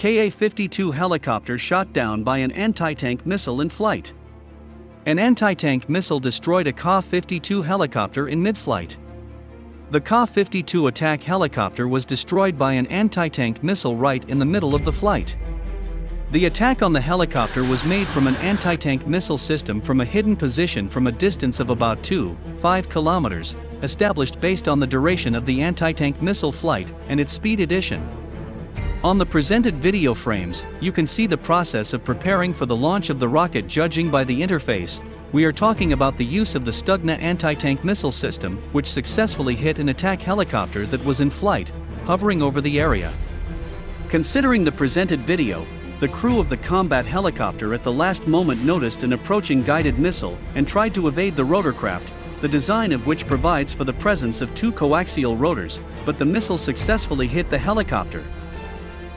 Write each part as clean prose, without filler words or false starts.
Ka-52 helicopter shot down by an anti-tank missile in flight. An anti-tank missile destroyed a Ka-52 helicopter in mid-flight. The Ka-52 attack helicopter was destroyed by an anti-tank missile right in the middle of the flight. The attack on the helicopter was made from an anti-tank missile system from a hidden position from a distance of about 2.5 kilometers, established based on the duration of the anti-tank missile flight and its speed addition. On the presented video frames, you can see the process of preparing for the launch of the rocket. Judging by the interface, we are talking about the use of the Stugna anti-tank missile system, which successfully hit an attack helicopter that was in flight, hovering over the area. Considering the presented video, the crew of the combat helicopter at the last moment noticed an approaching guided missile and tried to evade the rotorcraft, the design of which provides for the presence of two coaxial rotors, but the missile successfully hit the helicopter.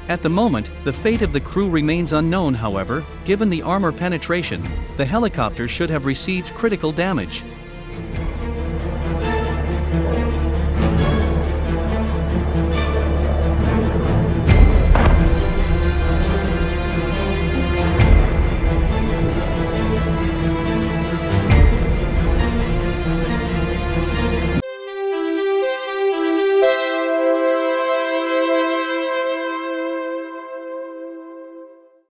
At the moment, the fate of the crew remains unknown. However, given the armor penetration, the helicopter should have received critical damage.